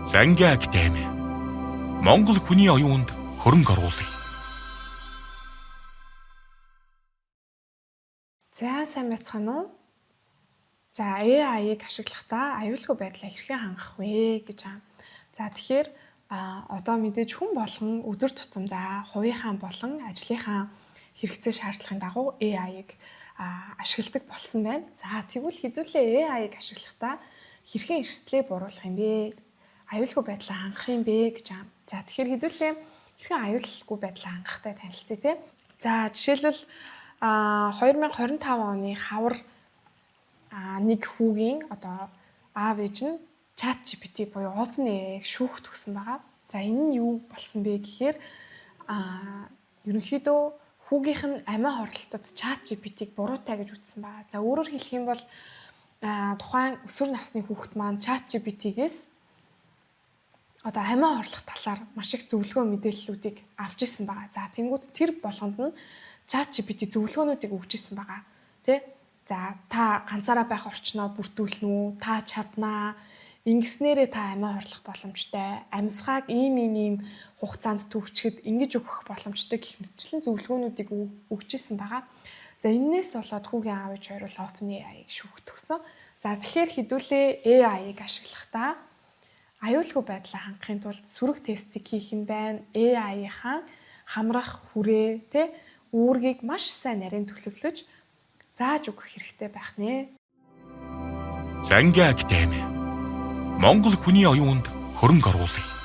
Зангийн академи. Монгол хүний оюунд хөрөнгө оруулъя. За сайн байцгаана уу? За AI-ыг ашиглахдаа аюулгүй байдлаа хэрхэн хангах вэ гэж байна. За тэгэхээр одоо мэдээж хүн болгон өдөр тутамдаа хувийнхаа болон ажлынхаа хэрэгцээ шаардлагын дагуу AI-ыг ашигладаг болсон байна. За тэгвэл хэдүүлээ AI-ыг ашиглахдаа хэрхэн эрсдлээ буруулах юм бэ? Аюулгүй байдлаа хангах юм бэ гэж байна. За тэгэхээр хэдүүлээ хэрхэн аюулгүй байдлаа хангахтай танилцъя те. За жишээлбэл 2025 оны хавар нэг хүүгийн одоо аав ээж нь ChatGPT буюу OpenAI-г шүүхт өгсөн байгаа. За энэ нь юу болсон бэ гэхээр ерөнхийдөө хүүгийнх нь амиа хорлолтод ChatGPT-г буруутай гэж үзсэн байгаа. За өөрөөр хэлэх юм бол тухайн өсвөр насны хүүхэд маань ChatGPT-гээс одоо амиа хорлох талаар маш их зөвлөгөө мэдээллүүдийг авч ирсэн байгаа. За тэнгууд тэр болгонд нь ChatGPT зөвлөгөөнүүдийг өгч ирсэн байгаа. Тэ? За та ганцаараа байх орчноо бүрдүүлнэ үү? Та чаднаа. Ингэснээрээ та амиа хорлох боломжтой. Амьсгааг ийм хугацаанд төвчгэд ингэж өгөх боломжтой гэх мэтчлэн зөвлөгөөнүүдийг өгч ирсэн байгаа. За энээс болоод хүүгийн аав ээж хоёр бол OpenAI-г шүүхт өгсөн. За тэгэхээр хэдүүлээ AI-ыг ашиглахдаа аюулгүй байдлаа хангахын тулд сүрэг тестийг хийх нь байна. AI-ийнхаа хамрах хүрээ, тэ үүргийг маш сайн нарийн төлөвлөж зааж өгөх хэрэгтэй байх нэ. Зангийн академи. Монгол хүний оюунд хөрөнгө оруулъя.